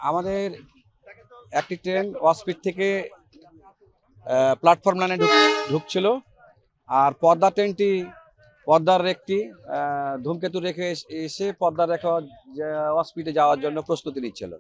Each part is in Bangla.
আমাদের একটি ট্রেন ওয়াসপিড থেকে প্ল্যাটফর্ম লাইনে ঢুকছিল, আর পদ্মা ট্রেনটি পদ্মার রেকটি ধূমকেতু রেখে এসে পদ্মার রেখা ওয়াসপিডে যাওয়ার জন্য প্রস্তুতি নিচ্ছিল।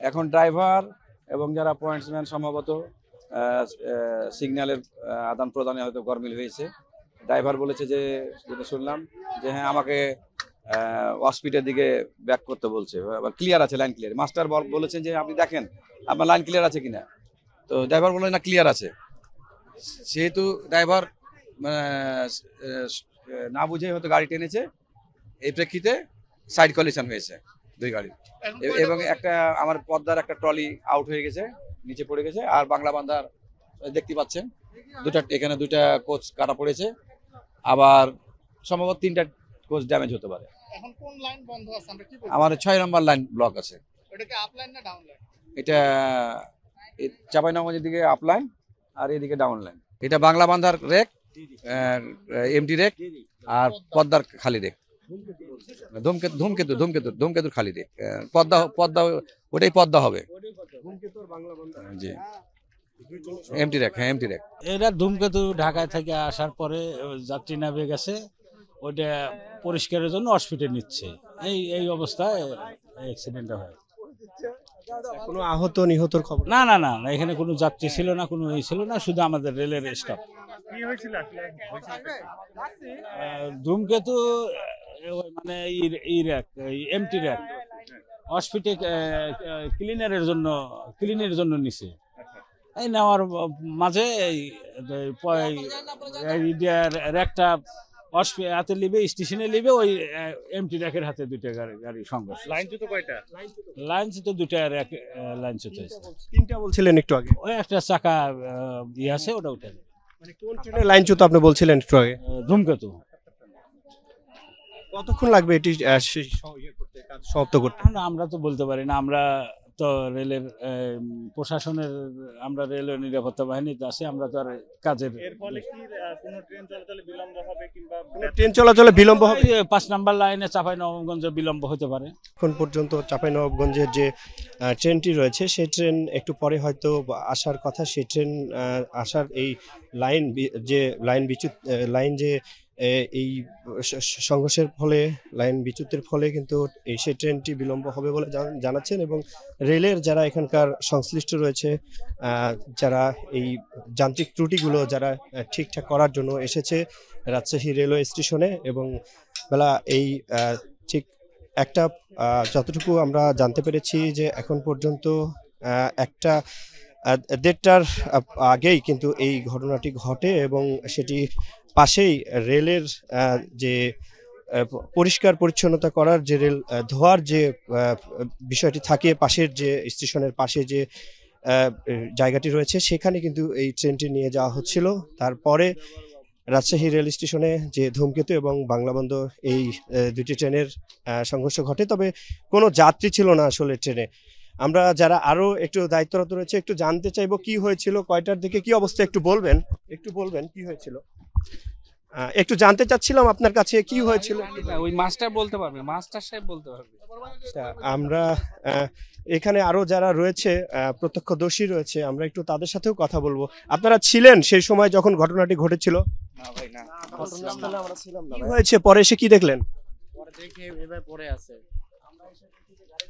এখন ড্রাইভার এবং যারা পয়েন্টসম্যান সম্ভবত সিগন্যালের আদান প্রদানে হয়তো গরমিল হয়েছে। ড্রাইভার বলেছে যে, যেটা শুনলাম যে হ্যাঁ আমাকে ওয়াসপিডের দিকে ব্যাক করতে বলছে, ক্লিয়ার আছে, লাইন ক্লিয়ার। মাস্টার বলেছেন যে আপনি দেখেন আপনার লাইন ক্লিয়ার আছে কিনা। তো ড্রাইভার বললেন না, ক্লিয়ার আছে। সেহেতু ড্রাইভার না বুঝে হয়তো গাড়ি টেনেছে, এই প্রেক্ষিতে সাইড কলিশন হয়েছে দুই গাড়ি, এবং একটা আমার পদ্মার একটা ট্রলি আউট হয়ে গেছে, নিচে পড়ে গেছে। আর বাংলা বান্ধার দেখতে পাচ্ছেন এখানে দুইটা কোচ কাটা পড়েছে, আবার সম্ভবত 3টা কোচ ড্যামেজ হতে পারে। এখন কোন লাইন বন্ধ আছে আমরা কি বলবো? আমার 6 নম্বর লাইন ব্লক আছে। এটা কি আপ লাইন না ডাউন লাইন? এটা চাঁপাইনবাবগঞ্জের দিকে আপ লাইন আর এদিকে ডাউন লাইন। এটা বাংলা বান্ধার রেক, এমটি রেক, আর পদ্মার খালি রেক। ধূমকেতুর খালি রেক। পদ্মা ওটাই পদ্মা হবে। জি, এমটি রেক, হ্যাঁ এমটি রেক। এরা ধূমকেতু ঢাকায় থেকে আসার পরে যাত্রী নামে গেছে, ওইটা পরিষ্কারের জন্য হসপিটাল নিচ্ছে। এই অবস্থায় অ্যাক্সিডেন্টটা হয়। কোনো আহত নিহতর খবর? না না না না, এখানে কোনো যাত্রী ছিল না, কোনো ছিল না, শুধু আমাদের রেলের স্টাফ। কি হয়েছিল আসলে? ধূমকেতু মানে এমটি র্যাক হসপিটাল ক্লিনের জন্য নিছে। এই নেওয়ার মাঝে র্যাকটা হাতে লিবে, স্টেশনে লিবে, ওই এমটি র্যাকের হাতে দুইটা গাড়ি সংঘর্ষ। লাইনচ্যুত কয়টা? লাইনচ্যুত দুইটা র্যাক লাইনচ্যুত হয়েছে। 3টা বলছিলেন একটু আগে। ওই একটা চাকা আছে, ওটা উঠে মানে কোন ট্রেনে লাইনচ্যুত আপনি বলছিলেন একটু আগে? ধূমকেতু। কতক্ষণ লাগবে এটি কাজ সমাপ্ত করতে? আমরা তো বলতে পারি না, আমরা তো রেলের প্রশাসনের, আমরা রেলের নিরাপত্তা বাহিনীতে আছি, আমরা তো আর কাজের। এর ফলে কি কোনো ট্রেন চলাচলে বিলম্ব হবে কিংবা ট্রেন চলাচলে বিলম্ব হবে? 5 নম্বর লাইনে চাঁপাইনবাবগঞ্জে বিলম্ব হতে পারে। এখন পর্যন্ত চাঁপাইনবাবগঞ্জের যে ট্রেনটি রয়েছে সেই ট্রেন একটু পরে হয়তো আসার কথা। সেই ট্রেন আসার এই লাইন যে এই সংঘর্ষের ফলে, লাইন বিচ্যুতির ফলে কিন্তু সেই ট্রেনটি বিলম্ব হবে বলে জানাচ্ছেন। এবং রেলের যারা এখানকার সংশ্লিষ্ট রয়েছে, যারা এই যান্ত্রিক ত্রুটিগুলো যারা ঠিকঠাক করার জন্য এসেছে রাজশাহী রেলওয়ে স্টেশনে, এবং বেলা এই ঠিক একটা যতটুকু আমরা জানতে পেরেছি যে এখন পর্যন্ত 1:30টার আগেই কিন্তু এই ঘটনাটি ঘটে, এবং সেটি পাশেই রেলের যে পরিষ্কার পরিচ্ছন্নতা করার যে রেল ধোয়ার যে বিষয়টি থাকে, পাশের যে স্টেশনের পাশে যে জায়গাটি রয়েছে সেখানে কিন্তু এই ট্রেনটি নিয়ে যাওয়া হচ্ছিল। তারপরে রাজশাহী রেল স্টেশনে যে ধূমকেতু এবং বাংলাবন্দর এই দুটি ট্রেনের সংঘর্ষ ঘটে। তবে কোনো যাত্রী ছিল না আসলে ট্রেনে। আমরা যারা আরো একটু দায়িত্বরত রয়েছে একটু জানতে চাইবো কি হয়েছিল, কয়টার দিকে কি অবস্থা, একটু বলবেন কি হয়েছিল? একটু জানতে চাচ্ছিলাম আপনার কাছে কি হয়েছিল। ওই মাস্টার বলতে পারবে, মাস্টার সাহেব বলতে পারবে। আমরা এখানে আরো যারা রয়েছে প্রত্যক্ষদর্শী রয়েছে, আমরা একটু তাদের সাথেও কথা বলবো। আপনারা ছিলেন সেই সময় যখন ঘটনাটি ঘটেছিল? না ভাই না, ঘটনাস্থলে আমরা ছিলাম না। কি হয়েছে পরে এসে কি দেখলেন? পরে দেখে এবার পড়ে আছে।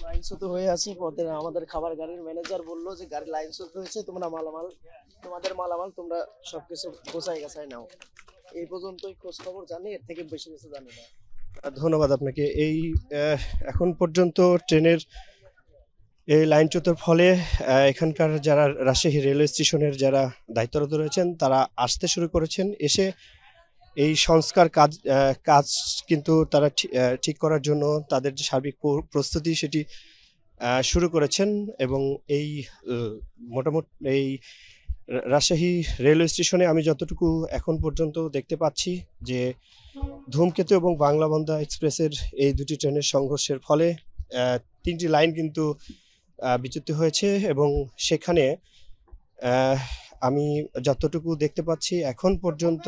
লাইনচ্যুত হয়ে আছে। পরে আমাদের খাবার গাড়ির ম্যানেজার বললো যে গাড়ি লাইনচ্যুত হয়েছে, তোমাদের মালামাল তোমরা সবকিছু গোছাই গাছাই নাও। এই পর্যন্তই খোঁজ খবর জানি, এর থেকে বেশি কিছু জানি না। ধন্যবাদ আপনাকে। এই এখন পর্যন্ত ট্রেনের এই লাইনচ্যুতের ফলে এখানকার যারা রাজশাহী রেলওয়ে স্টেশনের যারা দায়িত্বরত রয়েছেন তারা আসতে শুরু করেছেন। এসে এই সংস্কার কাজ কিন্তু তারা ঠিক করার জন্য তাদের যে সার্বিক প্রস্তুতি সেটি শুরু করেছেন। এবং এই মোটামুটি এই রাজশাহী রেলওয়ে স্টেশনে আমি যতটুকু এখন পর্যন্ত দেখতে পাচ্ছি যে ধূমকেতু এবং বাংলাবন্ধা এক্সপ্রেসের এই দুটি ট্রেনের সংঘর্ষের ফলে 3টি লাইন কিন্তু বিচ্যুত হয়েছে। এবং সেখানে আমি যতটুকু দেখতে পাচ্ছি এখন পর্যন্ত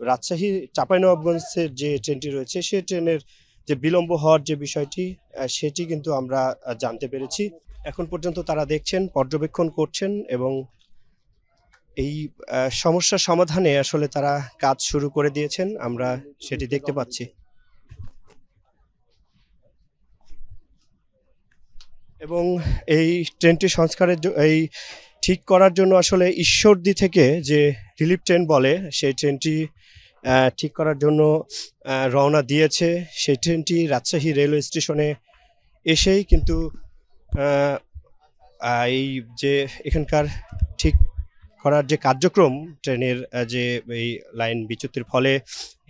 রাজশাহী চাঁপাইনবাবগঞ্জের যে ট্রেনটি রয়েছে সেই ট্রেনের যে বিলম্ব হওয়ার যে বিষয়টি সেটি কিন্তু আমরা জানতে পেরেছি। এখন পর্যন্ত তারা দেখছেন, পর্যবেক্ষণ করছেন এবং এই সমস্যার সমাধানে আসলে তারা কাজ শুরু করে দিয়েছেন, আমরা সেটি দেখতে পাচ্ছি। এবং এই ট্রেনটি সংস্কারের এই ঠিক করার জন্য আসলে ঈশ্বরদী থেকে যে রিলিফ ট্রেন বলে সেই ট্রেনটি ঠিক করার জন্য রওনা দিয়েছে। সেই ট্রেনটি রাজশাহী রেলওয়ে স্টেশনে এসেই কিন্তু এই যে এখানকার ঠিক করার যে কার্যক্রম ট্রেনের যে এই লাইন বিচ্যুতির ফলে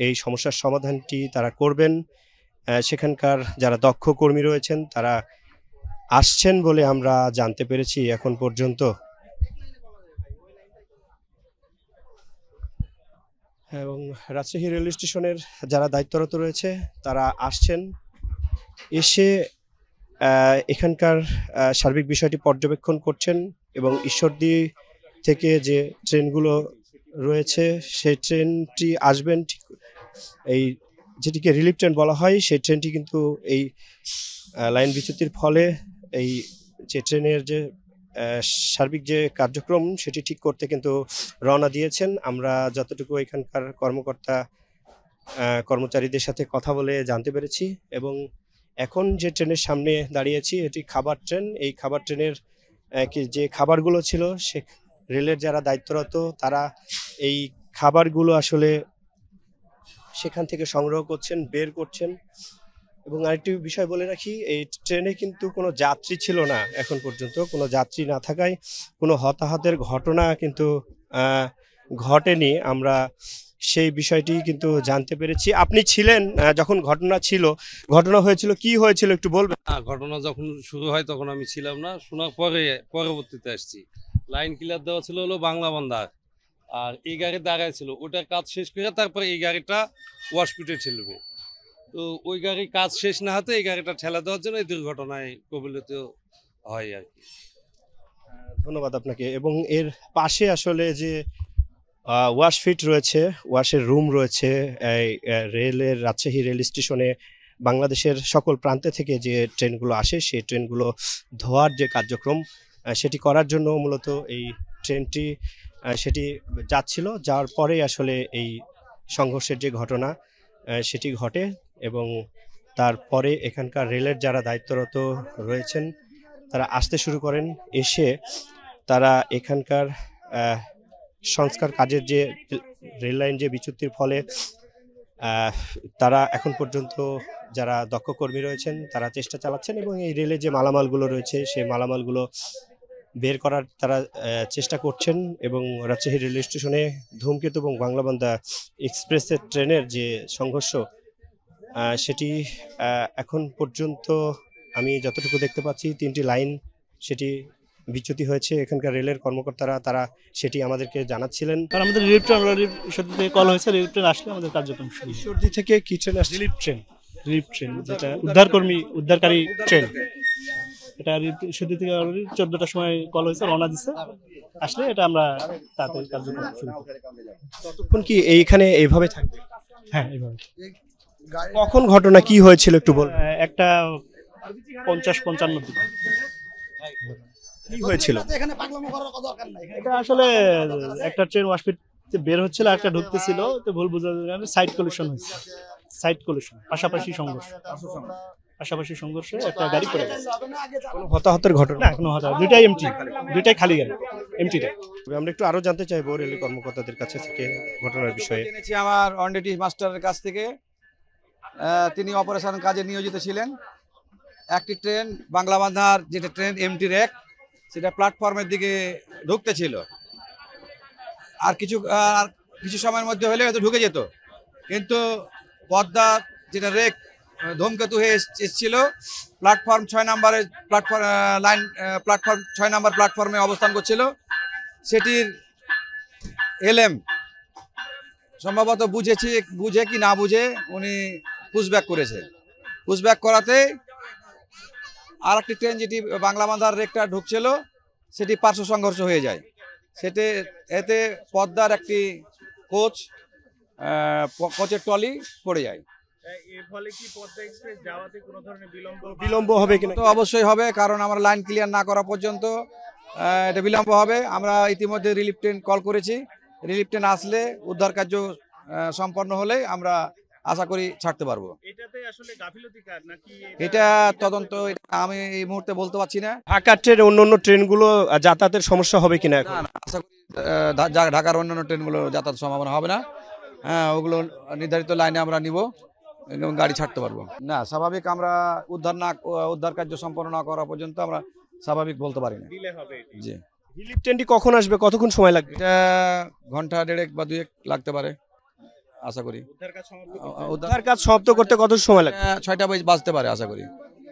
এই সমস্যার সমাধানটি তারা করবেন। সেখানকার যারা দক্ষ কর্মী রয়েছেন তারা আসছেন বলে আমরা জানতে পেরেছি এখন পর্যন্ত। এবং রাজশাহী রেল স্টেশনের যারা দায়িত্বরত রয়েছে তারা আসছেন, এসে এখানকার সার্বিক বিষয়টি পর্যবেক্ষণ করছেন এবং ঈশ্বরদী থেকে যে ট্রেনগুলো রয়েছে সেই ট্রেনটি আসবেন ঠিক এই যেটিকে রিলিফ ট্রেন বলা হয়, সেই ট্রেনটি কিন্তু এই লাইন বিচ্যুতির ফলে এই যে ট্রেনের যে সার্বিক যে কার্যক্রম সেটি ঠিক করতে কিন্তু রওনা দিয়েছেন। আমরা যতটুকু এখানকার কর্মচারীদের সাথে কথা বলে জানতে পেরেছি। এবং এখন যে ট্রেনের সামনে দাঁড়িয়েছি এটি খাবার ট্রেন। এই খাবার ট্রেনের যে খাবারগুলো ছিল সে রেলের যারা দায়িত্বরত তারা এই খাবারগুলো আসলে সেখান থেকে সংগ্রহ করছেন, বের করছেন। এবং আরেকটি বিষয় বলে রাখি, এই ট্রেনে কিন্তু কোনো যাত্রী ছিল না, এখন পর্যন্ত কোনো যাত্রী না থাকায় কোনো হতাহতের ঘটনা কিন্তু ঘটেনি। আমরা সেই বিষয়টি কিন্তু জানতে পেরেছি। আপনি ছিলেন যখন ঘটনা হয়েছিল, কি হয়েছিল একটু বলবেন? ঘটনা যখন শুরু হয় তখন আমি ছিলাম না, শোনার পরে পরবর্তীতে আসছি। লাইন ক্লিয়ার দেওয়া ছিল হলো বাংলা বান্ধার, আর এই গাড়ি দাঁড়ায় ছিল, ওটার কাজ শেষ করে তারপরে এই গাড়িটা ওয়াশপিটে ঠেলবে। তো ওই গাড়ির কাজ শেষ না হতে এই গাড়িটা ঠেলা দেওয়ার জন্য এই দুর্ঘটনায় কবলিত হয় আর কি। ধন্যবাদ আপনাকে। এবং এর পাশে আসলে যে ওয়াশফিট রয়েছে, ওয়াশের রুম রয়েছে, এই রেলের রাজশাহী রেল স্টেশনে বাংলাদেশের সকল প্রান্তে থেকে যে ট্রেনগুলো আসে সেই ট্রেনগুলো ধোয়ার যে কার্যক্রম সেটি করার জন্য মূলত এই ট্রেনটি সেটি যাচ্ছিল, যাওয়ার পরে আসলে এই সংঘর্ষের যে ঘটনা সেটি ঘটে। এবং তারপরে এখানকার রেলের যারা দায়িত্বরত রয়েছেন তারা আসতে শুরু করেন। এসে তারা এখানকার সংস্কার কাজের যে রেল লাইন যে বিচ্যুতির ফলে তারা এখন পর্যন্ত যারা দক্ষ কর্মী রয়েছেন তারা চেষ্টা চালাচ্ছেন এবং এই রেলে যে মালামালগুলো রয়েছে সেই মালামালগুলো বের করার তারা চেষ্টা করছেন। এবং রাজশাহী রেল স্টেশনে ধূমকেতু এবং বাংলাবান্ধা এক্সপ্রেসের ট্রেনের যে সংঘর্ষ সেটি এখন পর্যন্ত আমি যতটুকু দেখতে পাচ্ছি 3টি লাইন সেটি বিচ্যুতি হয়েছে। এখানকার রেলের কর্মকর্তারা তারা সেটি আমাদেরকে জানাচ্ছিলেন। কারণ আমাদের রিলিফ ট্রেন অলরেডি ঈশ্বরদী থেকে কল হয়েছে, রিলিফ ট্রেন আসলে আমাদের কার্যক্রম শুরু। ঈশ্বরদী থেকে কি ট্রেন আসছে? রিলিফ ট্রেন যেটা উদ্ধারকারী ট্রেন, এটা ঈশ্বরদী থেকে অলরেডি 14টার সময় কল হয়েছে, রওনা দিচ্ছে, আসলে এটা আমরা তাড়াতাড়ি কার্যক্রম শুরু করব। ততক্ষণ কি এইখানে এইভাবে থাকবে? হ্যাঁ, এইভাবে। কখন ঘটনা কি হয়েছিল একটু বলুন। একটা 50-55 দিকে কি হয়েছিল? এটা আসলে একটা ট্রেন ওয়াশপিট বের হচ্ছিল, একটা ঢুকতেছিল, তো ভুল বোঝার কারণে সাইড কলিশন হয়েছে। পাশাপাশি সংঘর্ষে একটা গাড়ি পড়ে গেছে। কোনো হতাহতের ঘটনা? না, কোনো হঠাৎ দুইটাই খালি গাড়ি, এমটিটা। আমরা একটু আরো জানতে চাইবো রেল কর্মকর্তাদের কাছে থেকে ঘটনার বিষয়ে। জেনেছি আমার অনডিটি মাস্টারের কাছ থেকে, তিনি অপারেশন কাজে নিয়োজিত ছিলেন। একটি ট্রেন বাংলাবান্ধার যেটা ট্রেন এমটি রেক সেটা প্ল্যাটফর্মের দিকে ঢুকতেছিল, আর কিছু সময়ের মধ্যে হলে হয়তো ঢুকে যেত, কিন্তু পদ্মা যেটা রেক ধূমকেতু হয়ে এসেছিল প্ল্যাটফর্ম 6 নম্বরে প্ল্যাটফর্ম 6 নম্বর প্ল্যাটফর্মে অবস্থান করছিল। সেটির এলএম সম্ভবত বুঝে কি না বুঝে উনি পুশব্যাক করেছে। পুশব্যাক করাতে আর একটি ট্রেন যেটি বাংলাবান্ধার রেকটা ঢুকছিল সেটি পার্শ্ব সংঘর্ষ হয়ে যায়। এতে পদ্মার একটি কোচের ট্রলি পড়ে যায়। এর ফলে কি পদ্মা এক্সপ্রেস যাওয়াতে কোনো ধরনের বিলম্ব হবে কিনা? তো অবশ্যই হবে, কারণ আমরা লাইন ক্লিয়ার না করা পর্যন্ত এটা বিলম্ব হবে। আমরা ইতিমধ্যে রিলিফ ট্রেন কল করেছি, রিলিফ ট্রেন আসলে উদ্ধার কার্য সম্পন্ন হলে আমরা আশা করি ছাড়তে পারবো। এটাতে আসলে গাফিলতি কার নাকি এটা তদন্ত আমি এই মুহূর্তে বলতে পারছি না। ঢাকার ট্রেন অন্য অন্য ট্রেনগুলো যাতায়াতের সমস্যা হবে কিনা এখন? না, না, আশা করি ঢাকার অন্যান্য ট্রেনগুলো যাতায়াত সম্ভাবনা হবে না। হ্যাঁ, ওগুলো নির্ধারিত লাইনে আমরা নিব এবং গাড়ি ছাড়তে পারবো। না, স্বাভাবিক আমরা উদ্ধার কার্য সম্পন্ন না করা পর্যন্ত আমরা স্বাভাবিক বলতে পারি না। ডিলে হবে? জি, রিলিফ ট্রেনটি কখন আসবে, কতক্ষণ সময় লাগবে? এটা ঘন্টা 1.5 বা 2 লাগতে পারে আশা করি। উদ্ধার কাজ সমাপ্ত উদ্ধার কাজ সমাপ্ত করতে কত সময় লাগবে? 6টা বাজতে পারে আশা করি,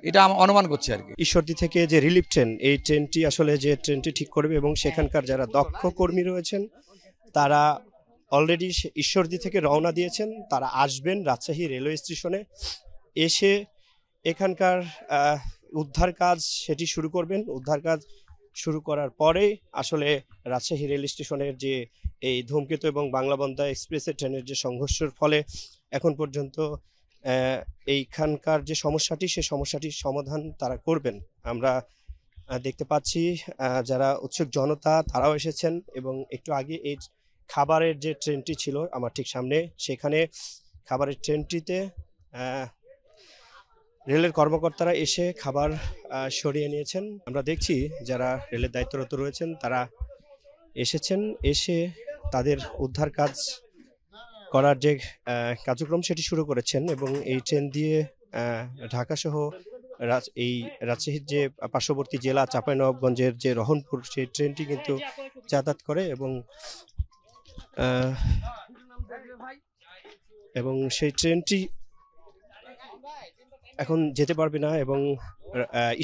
এটা আমি অনুমান করছি আর কি। ঈশ্বরদী থেকে যে রিলিফ ট্রেন, এই ট্রেনটি আসলে যে ট্রেনটি ঠিক করবে এবং সেখানকার যারা দক্ষ কর্মী রয়েছেন তারা অলরেডি ঈশ্বরদী থেকে রওনা দিয়েছেন। তারা আসবেন রাজশাহী রেলওয়ে স্টেশনে, এসে এখানকার উদ্ধার কাজ সেটি শুরু করবেন। উদ্ধার কাজ শুরু করার পরেই আসলে রাজশাহী রেল স্টেশনের যে এই ধূমকেতু এবং বাংলাবন্ধা এক্সপ্রেসের ট্রেনের যে সংঘর্ষের ফলে এখন পর্যন্ত এইখানকার যে সমস্যাটি, সেই সমস্যাটির সমাধান তারা করবেন। আমরা দেখতে পাচ্ছি যারা উৎসুক জনতা তারাও এসেছেন এবং একটু আগে এই খাবারের যে ট্রেনটি ছিল আমার ঠিক সামনে, সেখানে খাবারের ট্রেনটিতে রেলের কর্মকর্তারা এসে খাবার সরিয়ে নিয়েছেন। আমরা দেখছি যারা রেলের দায়িত্বরত রয়েছেন তারা এসেছেন, এসে তাদের উদ্ধার কাজ করার যে কার্যক্রম সেটি শুরু করেছেন এবং এই ট্রেন দিয়ে ঢাকা সহ এই রাজশাহীর যে পার্শ্ববর্তী জেলা চাঁপাইনবাবগঞ্জের যে রহনপুর, সেই ট্রেনটি কিন্তু যাতায়াত করে এবং সেই ট্রেনটি এখন যেতে পারবে না এবং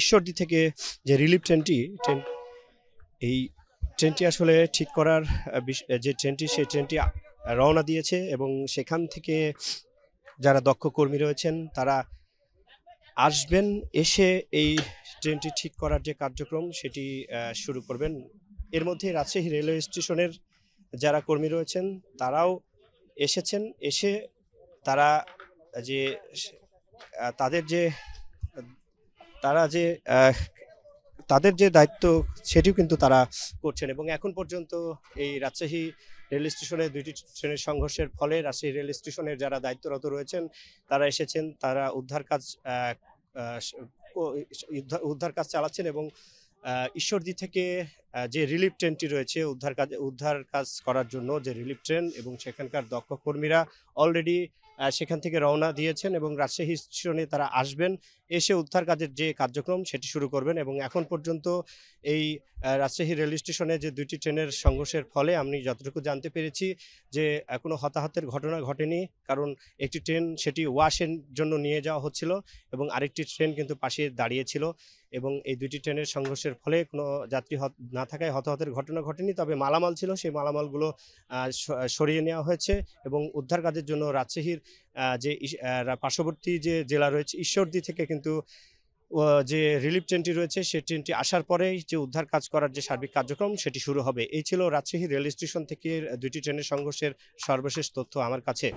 ঈশ্বরদী থেকে যে রিলিফ এই ট্রেনটি আসলে ঠিক করার যে ট্রেনটি, সেই ট্রেনটি রওনা দিয়েছে এবং সেখান থেকে যারা দক্ষ কর্মী রয়েছেন তারা আসবেন, এসে এই ট্রেনটি ঠিক করার যে কার্যক্রম সেটি শুরু করবেন। এর মধ্যে রাজশাহী রেলওয়ে স্টেশনের যারা কর্মী রয়েছেন তারাও এসেছেন, এসে তারা যে তাদের যে দায়িত্ব সেটিও কিন্তু তারা করছেন এবং এখন পর্যন্ত এই রাজশাহী রেল স্টেশনে 2টি ট্রেনের সংঘর্ষের ফলে রাজশাহী রেল স্টেশনের যারা দায়িত্বরত রয়েছেন তারা এসেছেন, তারা উদ্ধার কাজ চালাচ্ছেন এবং ঈশ্বরদী থেকে যে রিলিফ ট্রেনটি রয়েছে উদ্ধার কাজ করার জন্য যে রিলিফ ট্রেন, এবং সেখানকার দক্ষ কর্মীরা অলরেডি সেখান থেকে রওনা দিয়েছেন এবং রাজশাহী স্টেশনে তারা আসবেন, এসে উদ্ধার কাজের যে কার্যক্রম সেটি শুরু করবেন। এবং এখন পর্যন্ত এই রাজশাহী রেল স্টেশনে যে 2টি ট্রেনের সংঘর্ষের ফলে আমি যতটুকু জানতে পেরেছি যে কোনো হতাহতের ঘটনা ঘটেনি, কারণ একটি ট্রেন সেটি ওয়াশের জন্য নিয়ে যাওয়া হচ্ছিল এবং আরেকটি ট্রেন কিন্তু পাশে দাঁড়িয়েছিল এবং এই 2টি ট্রেনের সংঘর্ষের ফলে কোনো যাত্রী না থাকায় হতাহতের ঘটনা ঘটেনি। তবে মালামাল ছিল, সেই মালামালগুলো সরিয়ে নেওয়া হয়েছে এবং উদ্ধার কাজের জন্য রাজশাহীর যে পার্শ্ববর্তী যে জেলা রয়েছে ঈশ্বরদী থেকে কিন্তু যে রিলিফ ট্রেনটি রয়েছে সেই ট্রেনটি আসার পরেই যে উদ্ধার কাজ করার যে সার্বিক কার্যক্রম সেটি শুরু হবে। এই ছিল রাজশাহী রেল স্টেশন থেকে 2টি ট্রেনের সংঘর্ষের সর্বশেষ তথ্য আমার কাছে।